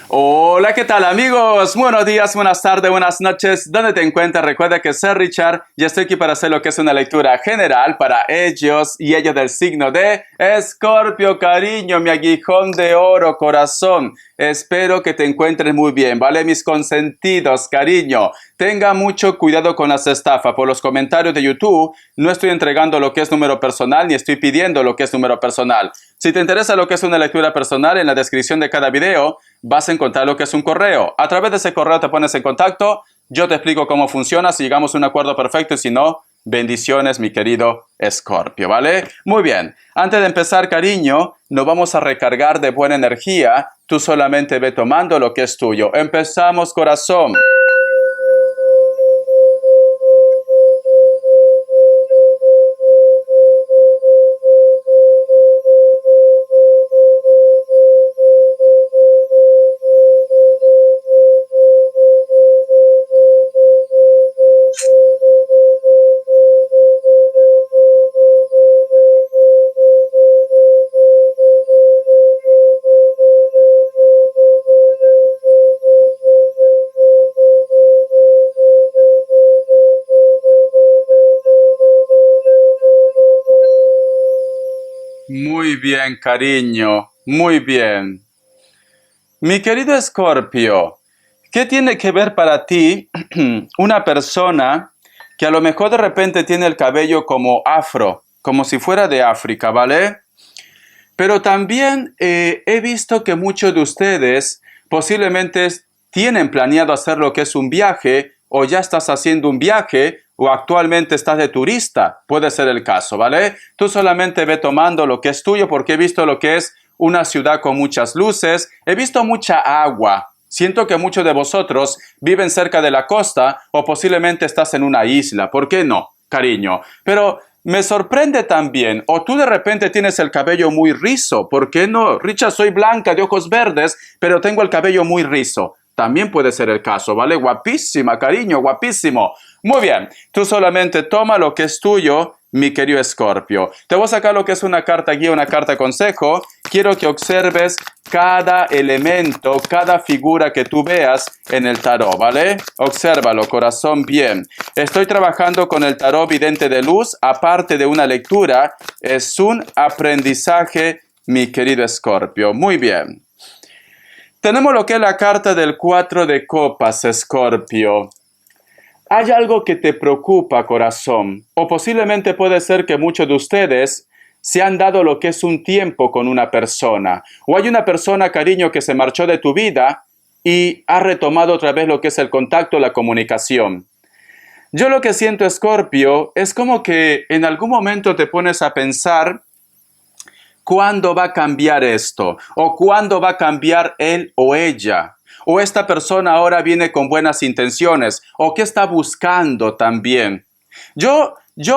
Hola, ¿qué tal amigos? Buenos días, buenas tardes, buenas noches. ¿Dónde te encuentras? Recuerda que soy Richard y estoy aquí para hacer lo que es una lectura general para ellos y ellas del signo de Escorpio, cariño, mi aguijón de oro, corazón. Espero que te encuentres muy bien, ¿vale? Mis consentidos, cariño. Tenga mucho cuidado con las estafas. Por los comentarios de YouTube, no estoy entregando lo que es número personal ni estoy pidiendo lo que es número personal. Si te interesa lo que es una lectura personal, en la descripción de cada video vas a encontrar lo que es un correo. A través de ese correo te pones en contacto, yo te explico cómo funciona, si llegamos a un acuerdo perfecto y si no, bendiciones, mi querido Escorpio, ¿vale? Muy bien. Antes de empezar, cariño, nos vamos a recargar de buena energía. Tú solamente ve tomando lo que es tuyo. Empezamos, corazón. Muy bien, cariño. Muy bien. Mi querido Escorpio, ¿qué tiene que ver para ti una persona que a lo mejor de repente tiene el cabello como afro, como si fuera de África, ¿vale? Pero también he visto que muchos de ustedes posiblemente tienen planeado hacer lo que es un viaje o ya estás haciendo un viaje o actualmente estás de turista. Puede ser el caso, ¿vale? Tú solamente ve tomando lo que es tuyo porque he visto lo que es una ciudad con muchas luces. He visto mucha agua. Siento que muchos de vosotros viven cerca de la costa o posiblemente estás en una isla. ¿Por qué no, cariño? Pero me sorprende también, o tú de repente tienes el cabello muy rizo. ¿Por qué no? Richard, soy blanca, de ojos verdes, pero tengo el cabello muy rizo. También puede ser el caso, ¿vale? Guapísima, cariño, guapísimo. Muy bien, tú solamente toma lo que es tuyo, mi querido Escorpio. Te voy a sacar lo que es una carta guía, una carta consejo. Quiero que observes cada elemento, cada figura que tú veas en el tarot, ¿vale? Obsérvalo, corazón, bien. Estoy trabajando con el tarot vidente de luz, aparte de una lectura, es un aprendizaje, mi querido Escorpio. Muy bien. Tenemos lo que es la carta del 4 de copas, Escorpio. Hay algo que te preocupa, corazón, o posiblemente puede ser que muchos de ustedes se han dado lo que es un tiempo con una persona, o hay una persona, cariño, que se marchó de tu vida y ha retomado otra vez lo que es el contacto, la comunicación. Yo lo que siento, Escorpio, es como que en algún momento te pones a pensar cuándo va a cambiar esto, o cuándo va a cambiar él o ella. O esta persona ahora viene con buenas intenciones, o qué está buscando también. Yo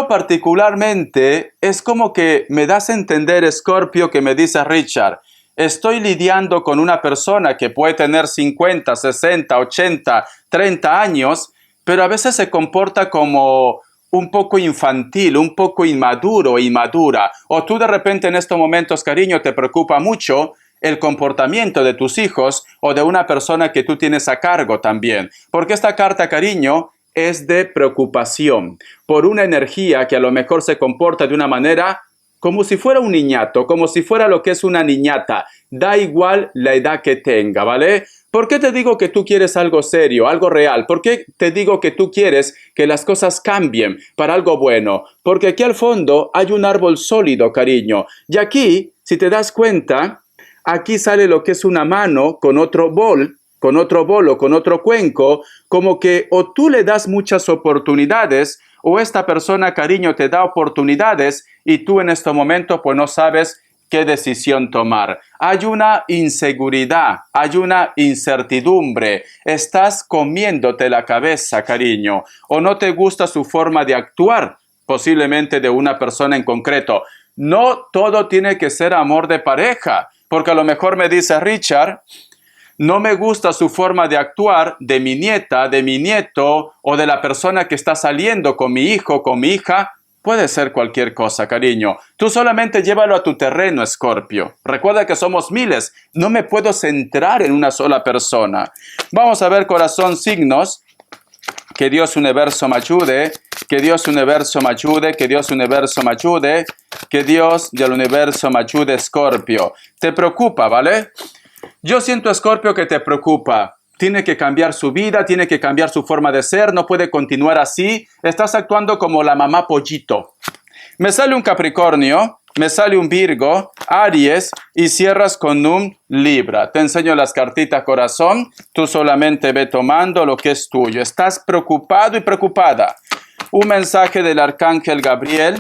particularmente, es como que me das a entender, Escorpio, que me dice Richard, estoy lidiando con una persona que puede tener 50, 60, 80, 30 años, pero a veces se comporta como un poco infantil, un poco inmaduro, inmadura. O tú de repente en estos momentos, cariño, te preocupa mucho el comportamiento de tus hijos o de una persona que tú tienes a cargo también. Porque esta carta, cariño, es de preocupación por una energía que a lo mejor se comporta de una manera como si fuera un niñato, como si fuera lo que es una niñata. Da igual la edad que tenga, ¿vale? ¿Por qué te digo que tú quieres algo serio, algo real? ¿Por qué te digo que tú quieres que las cosas cambien para algo bueno? Porque aquí al fondo hay un árbol sólido, cariño. Y aquí, si te das cuenta, aquí sale lo que es una mano con otro bol, con otro bolo, con otro cuenco, como que o tú le das muchas oportunidades o esta persona, cariño, te da oportunidades y tú en este momento pues no sabes qué decisión tomar. Hay una inseguridad, hay una incertidumbre. Estás comiéndote la cabeza, cariño, o no te gusta su forma de actuar, posiblemente de una persona en concreto. No todo tiene que ser amor de pareja, porque a lo mejor me dice Richard, no me gusta su forma de actuar de mi nieta, de mi nieto o de la persona que está saliendo con mi hijo, con mi hija. Puede ser cualquier cosa, cariño. Tú solamente llévalo a tu terreno, Escorpio. Recuerda que somos miles. No me puedo centrar en una sola persona. Vamos a ver, corazón, signos. Que Dios universo me ayude. Que Dios universo me ayude. Que Dios universo me ayude. Que Dios del universo me ayude, Escorpio. Te preocupa, ¿vale? Yo siento, Escorpio, que te preocupa. Tiene que cambiar su vida, tiene que cambiar su forma de ser, no puede continuar así. Estás actuando como la mamá pollito. Me sale un Capricornio, me sale un Virgo, Aries y cierras con un Libra. Te enseño las cartitas, corazón. Tú solamente ve tomando lo que es tuyo. Estás preocupado y preocupada. Un mensaje del Arcángel Gabriel.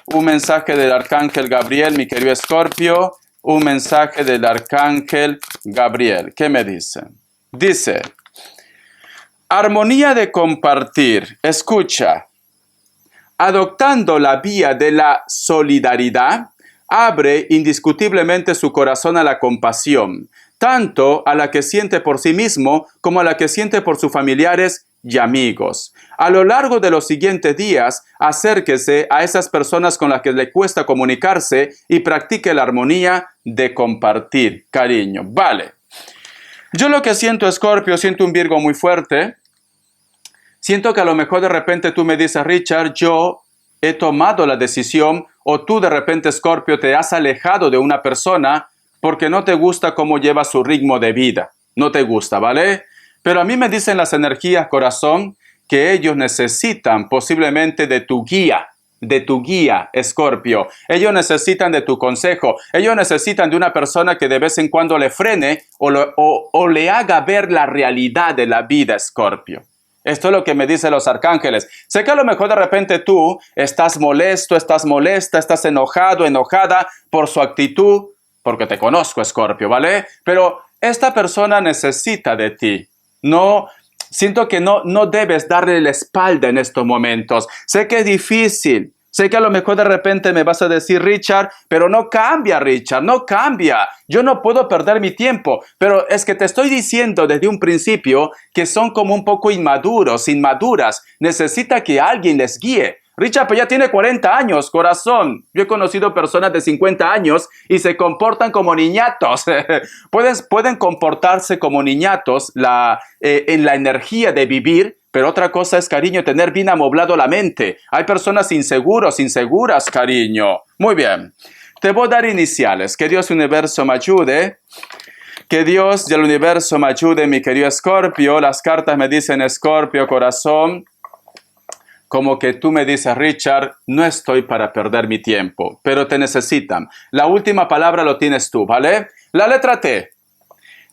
Un mensaje del Arcángel Gabriel, mi querido Escorpio. Un mensaje del Arcángel Gabriel. ¿Qué me dice? Dice, armonía de compartir. Escucha. Adoptando la vía de la solidaridad, abre indiscutiblemente su corazón a la compasión, tanto a la que siente por sí mismo como a la que siente por sus familiares y amigos. A lo largo de los siguientes días, acérquese a esas personas con las que le cuesta comunicarse y practique la armonía de compartir. Cariño, vale. Yo lo que siento, Escorpio, siento un Virgo muy fuerte. Siento que a lo mejor de repente tú me dices, Richard, yo he tomado la decisión, o tú de repente, Escorpio, te has alejado de una persona porque no te gusta cómo lleva su ritmo de vida. No te gusta, ¿vale? Pero a mí me dicen las energías, corazón, que ellos necesitan posiblemente de tu guía, Escorpio. Ellos necesitan de tu consejo. Ellos necesitan de una persona que de vez en cuando le frene o le haga ver la realidad de la vida, Escorpio. Esto es lo que me dicen los arcángeles. Sé que a lo mejor de repente tú estás molesto, estás molesta, estás enojado, enojada por su actitud, porque te conozco, Escorpio, ¿vale? Pero esta persona necesita de ti. No, siento que no debes darle la espalda en estos momentos. Sé que es difícil. Sé que a lo mejor de repente me vas a decir, Richard, pero no cambia, Richard, no cambia. Yo no puedo perder mi tiempo. Pero es que te estoy diciendo desde un principio que son como un poco inmaduros, inmaduras. Necesita que alguien les guíe. Richard, pues ya tiene 40 años, corazón. Yo he conocido personas de 50 años y se comportan como niñatos. Pueden comportarse como niñatos en la energía de vivir, pero otra cosa es, cariño, tener bien amoblado la mente. Hay personas inseguras, cariño. Muy bien. Te voy a dar iniciales. Que Dios universo me ayude. Que Dios del universo me ayude, mi querido Escorpio. Las cartas me dicen, Escorpio, corazón. Como que tú me dices, Richard, no estoy para perder mi tiempo, pero te necesitan. La última palabra lo tienes tú, ¿vale? La letra T,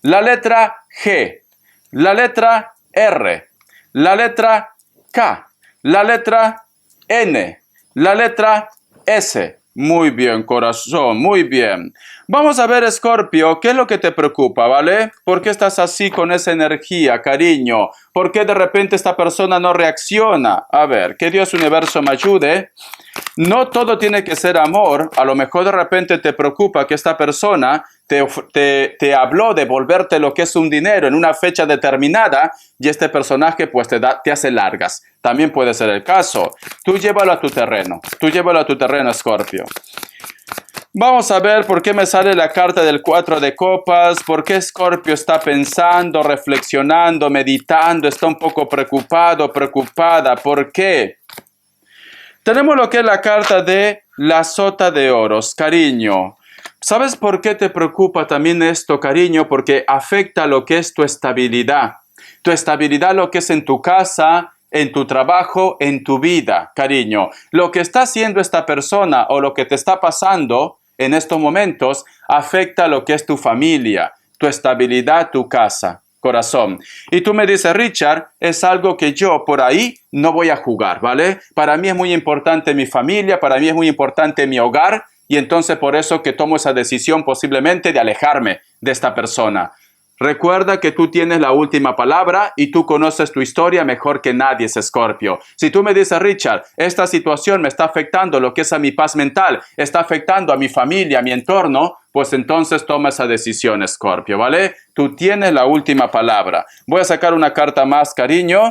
la letra G, la letra R, la letra K, la letra N, la letra S. Muy bien, corazón, muy bien. Vamos a ver, Escorpio, ¿qué es lo que te preocupa, vale? ¿Por qué estás así con esa energía, cariño? ¿Por qué de repente esta persona no reacciona? A ver, que Dios universo me ayude. No todo tiene que ser amor. A lo mejor de repente te preocupa que esta persona te habló de volverte lo que es un dinero en una fecha determinada y este personaje pues te hace largas. También puede ser el caso. Tú llévalo a tu terreno. Escorpio. Vamos a ver por qué me sale la carta del 4 de copas, por qué Escorpio está pensando, reflexionando, meditando, está un poco preocupado, preocupada. ¿Por qué? Tenemos lo que es la carta de la sota de oros, cariño. ¿Sabes por qué te preocupa también esto, cariño? Porque afecta lo que es tu estabilidad. Tu estabilidad, lo que es en tu casa, en tu trabajo, en tu vida, cariño. Lo que está haciendo esta persona o lo que te está pasando en estos momentos afecta lo que es tu familia, tu estabilidad, tu casa. Corazón. Y tú me dices, Richard, es algo que yo por ahí no voy a jugar, ¿vale? Para mí es muy importante mi familia, para mí es muy importante mi hogar, y entonces por eso que tomo esa decisión posiblemente de alejarme de esta persona. Recuerda que tú tienes la última palabra y tú conoces tu historia mejor que nadie, Escorpio. Si tú me dices, Richard, esta situación me está afectando lo que es a mi paz mental, está afectando a mi familia, a mi entorno, pues entonces toma esa decisión, Escorpio, ¿vale? Tú tienes la última palabra. Voy a sacar una carta más, cariño.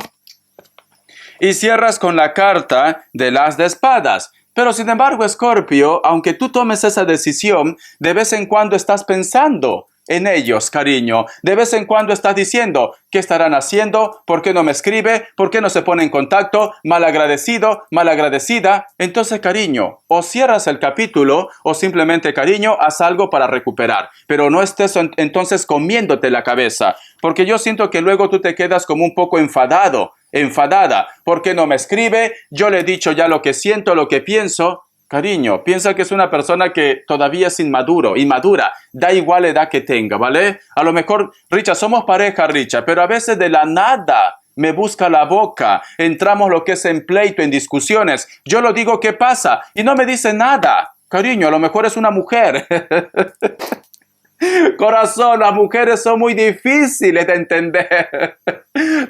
Y cierras con la carta del As de Espadas. Pero sin embargo, Escorpio, aunque tú tomes esa decisión, de vez en cuando estás pensando en ellos, cariño. De vez en cuando estás diciendo, ¿qué estarán haciendo? ¿Por qué no me escribe? ¿Por qué no se pone en contacto? Malagradecido, malagradecida. Entonces, cariño, o cierras el capítulo o simplemente, cariño, haz algo para recuperar. Pero no estés entonces comiéndote la cabeza, porque yo siento que luego tú te quedas como un poco enfadado, enfadada. ¿Por qué no me escribe? Yo le he dicho ya lo que siento, lo que pienso. Cariño, piensa que es una persona que todavía es inmadura, da igual la edad que tenga, ¿vale? A lo mejor, Richard, somos pareja, Richard, pero a veces de la nada me busca la boca, entramos lo que es en pleito, en discusiones, yo lo digo, ¿qué pasa? Y no me dice nada. Cariño, a lo mejor es una mujer. Corazón, las mujeres son muy difíciles de entender.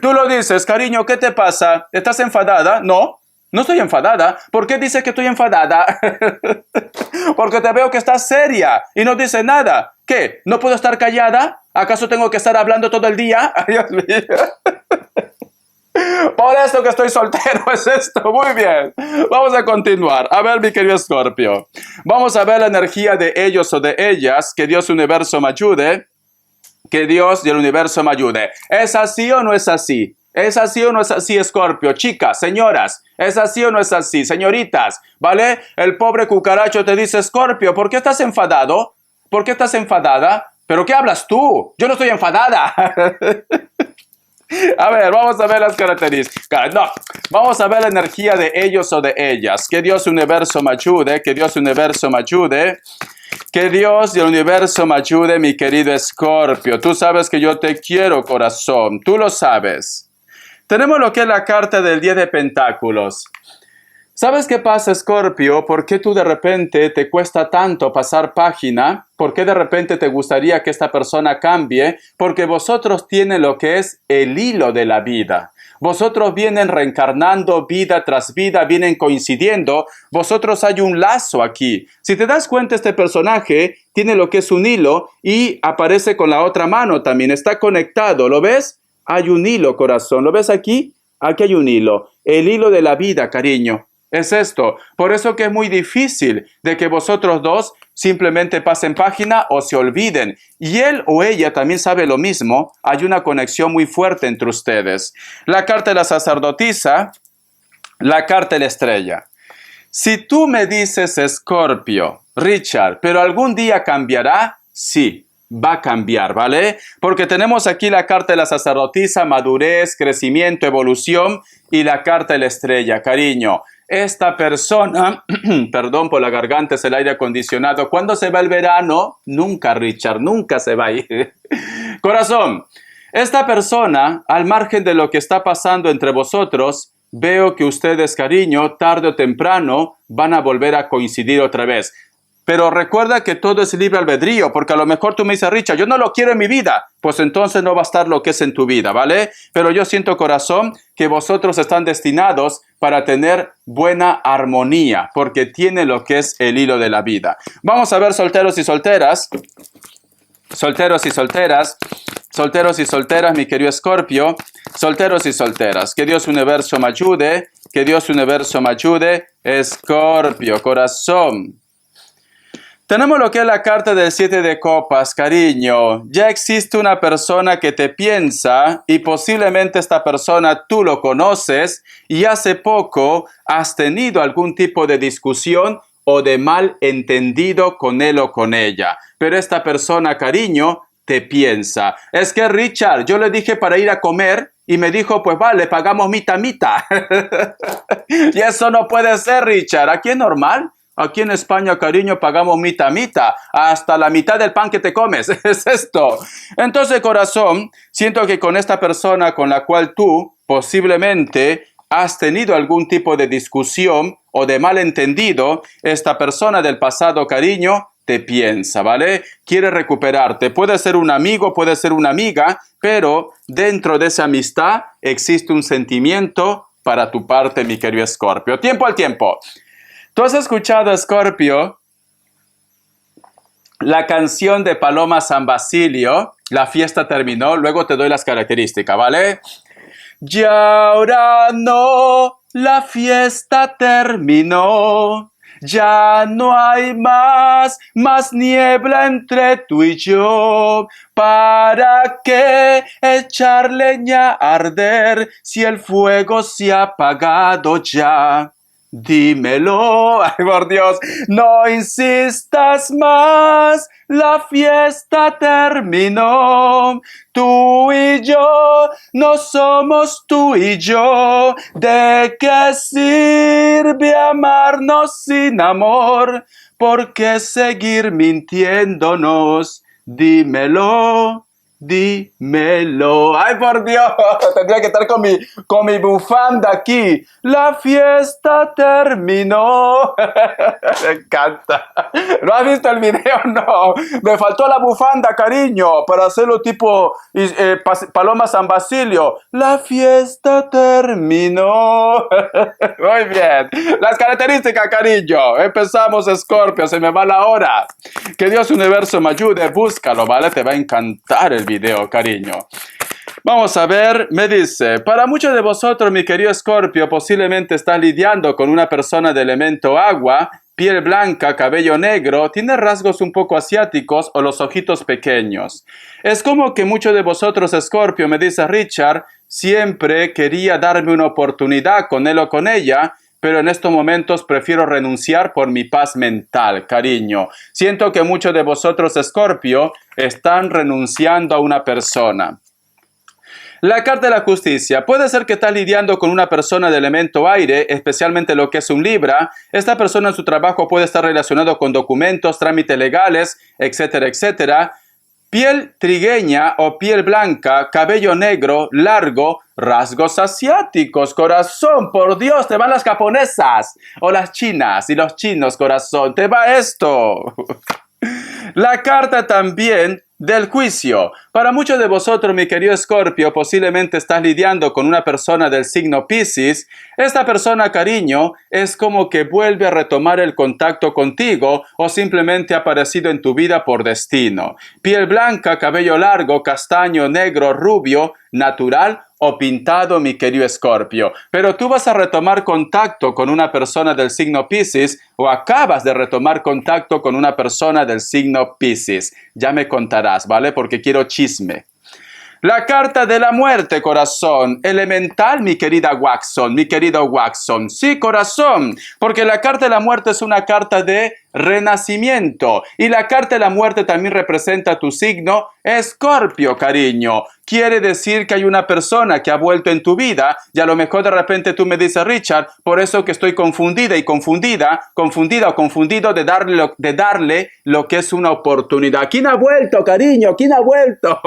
Tú lo dices, cariño, ¿qué te pasa? ¿Estás enfadada? No. No estoy enfadada. ¿Por qué dices que estoy enfadada? Porque te veo que estás seria y no dices nada. ¿Qué? ¿No puedo estar callada? ¿Acaso tengo que estar hablando todo el día? Ay, Dios mío. Por eso que estoy soltero es esto. Muy bien. Vamos a continuar. A ver, mi querido Escorpio. Vamos a ver la energía de ellos o de ellas. Que Dios universo me ayude. Que Dios y el universo me ayude. ¿Es así o no es así? ¿Es así o no es así, Escorpio? Chicas, señoras, ¿es así o no es así? Señoritas, ¿vale? El pobre cucaracho te dice, Escorpio, ¿por qué estás enfadado? ¿Por qué estás enfadada? ¿Pero qué hablas tú? Yo no estoy enfadada. A ver, vamos a ver las características. No, vamos a ver la energía de ellos o de ellas. Que Dios universo me ayude, que Dios universo me ayude. Que Dios y el universo me ayude, mi querido Escorpio. Tú sabes que yo te quiero, corazón. Tú lo sabes. Tenemos lo que es la carta del 10 de Pentáculos. ¿Sabes qué pasa, Escorpio? ¿Por qué tú de repente te cuesta tanto pasar página? ¿Por qué de repente te gustaría que esta persona cambie? Porque vosotros tienen lo que es el hilo de la vida. Vosotros vienen reencarnando vida tras vida, vienen coincidiendo. Vosotros hay un lazo aquí. Si te das cuenta, este personaje tiene lo que es un hilo y aparece con la otra mano también. Está conectado, ¿lo ves? Hay un hilo, corazón. ¿Lo ves aquí? Aquí hay un hilo. El hilo de la vida, cariño. Es esto. Por eso que es muy difícil de que vosotros dos simplemente pasen página o se olviden. Y él o ella también sabe lo mismo. Hay una conexión muy fuerte entre ustedes. La carta de la sacerdotisa, la carta de la estrella. Si tú me dices, Escorpio, Richard, pero algún día cambiará, sí. Va a cambiar, ¿vale? Porque tenemos aquí la carta de la sacerdotisa, madurez, crecimiento, evolución, y la carta de la estrella, cariño. Esta persona, perdón por la garganta, es el aire acondicionado. ¿Cuándo se va el verano? Nunca, Richard, nunca se va a ir. Corazón, esta persona, al margen de lo que está pasando entre vosotros, veo que ustedes, cariño, tarde o temprano, van a volver a coincidir otra vez. Pero recuerda que todo es libre albedrío, porque a lo mejor tú me dices, Richard, yo no lo quiero en mi vida. Pues entonces no va a estar lo que es en tu vida, ¿vale? Pero yo siento, corazón, que vosotros están destinados para tener buena armonía, porque tiene lo que es el hilo de la vida. Vamos a ver solteros y solteras. Solteros y solteras. Solteros y solteras, mi querido Escorpio. Solteros y solteras. Que Dios universo me ayude. Que Dios universo me ayude. Escorpio, corazón. Tenemos lo que es la carta del 7 de copas, cariño. Ya existe una persona que te piensa y posiblemente esta persona tú lo conoces y hace poco has tenido algún tipo de discusión o de malentendido con él o con ella. Pero esta persona, cariño, te piensa. Es que Richard, yo le dije para ir a comer y me dijo, pues vale, pagamos mitad. Y eso no puede ser, Richard. ¿Aquí es normal? Aquí en España, cariño, pagamos mitad, hasta la mitad del pan que te comes. Es esto. Entonces, corazón, siento que con esta persona con la cual tú posiblemente has tenido algún tipo de discusión o de malentendido, esta persona del pasado, cariño, te piensa, ¿vale? Quiere recuperarte. Puede ser un amigo, puede ser una amiga, pero dentro de esa amistad existe un sentimiento para tu parte, mi querido Escorpio. Tiempo al tiempo. ¿Tú has escuchado, Escorpio, la canción de Paloma San Basilio? La fiesta terminó, luego te doy las características, ¿vale? Y ahora no, la fiesta terminó. Ya no hay más niebla entre tú y yo. ¿Para qué echar leña a arder si el fuego se ha apagado ya? Dímelo, ay por Dios, no insistas más, la fiesta terminó. Tú y yo no somos tú y yo. ¿De qué sirve amarnos sin amor? ¿Por qué seguir mintiéndonos? Dímelo. Dímelo. Ay, por Dios, tendría que estar con mi bufanda aquí. La fiesta terminó. Me encanta. ¿No has visto el video? No. Me faltó la bufanda, cariño, para hacerlo tipo Paloma San Basilio. La fiesta terminó. Muy bien. Las características, cariño. Empezamos, Scorpio. Se me va la hora. Que Dios Universo me ayude. Búscalo, ¿vale? Te va a encantar el video, cariño. Vamos a ver, me dice, para muchos de vosotros, mi querido Escorpio, posiblemente estás lidiando con una persona de elemento agua, piel blanca, cabello negro, tiene rasgos un poco asiáticos o los ojitos pequeños. Es como que muchos de vosotros, Escorpio, me dice Richard, siempre quería darme una oportunidad con él o con ella, pero en estos momentos prefiero renunciar por mi paz mental, cariño. Siento que muchos de vosotros, Escorpio, están renunciando a una persona. La carta de la justicia. Puede ser que estás lidiando con una persona de elemento aire, especialmente lo que es un Libra. Esta persona en su trabajo puede estar relacionado con documentos, trámites legales, etcétera, etcétera. Piel trigueña o piel blanca, cabello negro, largo, rasgos asiáticos, corazón, por Dios, te van las japonesas o las chinas y los chinos, corazón, te va esto. La carta también del juicio. Para muchos de vosotros, mi querido Escorpio, posiblemente estás lidiando con una persona del signo Piscis. Esta persona, cariño, es como que vuelve a retomar el contacto contigo o simplemente ha aparecido en tu vida por destino. Piel blanca, cabello largo, castaño, negro, rubio, natural o pintado, mi querido Escorpio. Pero tú vas a retomar contacto con una persona del signo Piscis o acabas de retomar contacto con una persona del signo Piscis. Ya me contarás, ¿vale? Porque quiero chisme. La carta de la muerte, corazón. Elemental, mi querida Watson, mi querido Watson. Sí, corazón, porque la carta de la muerte es una carta de renacimiento. Y la carta de la muerte también representa tu signo Escorpio, cariño. Quiere decir que hay una persona que ha vuelto en tu vida y a lo mejor de repente tú me dices, Richard, por eso que estoy confundida o confundido de darle lo que es una oportunidad. ¿Quién ha vuelto, cariño? ¿Quién ha vuelto?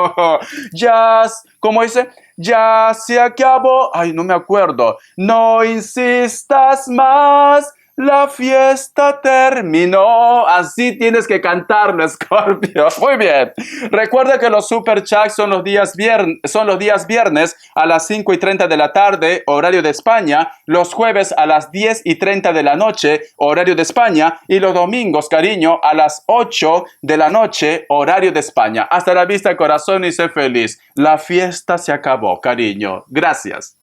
Ya, ¿cómo dice? Ya se acabó. Ay, no me acuerdo. No insistas más. La fiesta terminó. Así tienes que cantarlo, Scorpio. Muy bien. Recuerda que los super chats son los días viernes a las 5:30 de la tarde, horario de España. Los jueves a las 10:30 de la noche, horario de España. Y los domingos, cariño, a las 8 de la noche, horario de España. Hasta la vista, corazón, y sé feliz. La fiesta se acabó, cariño. Gracias.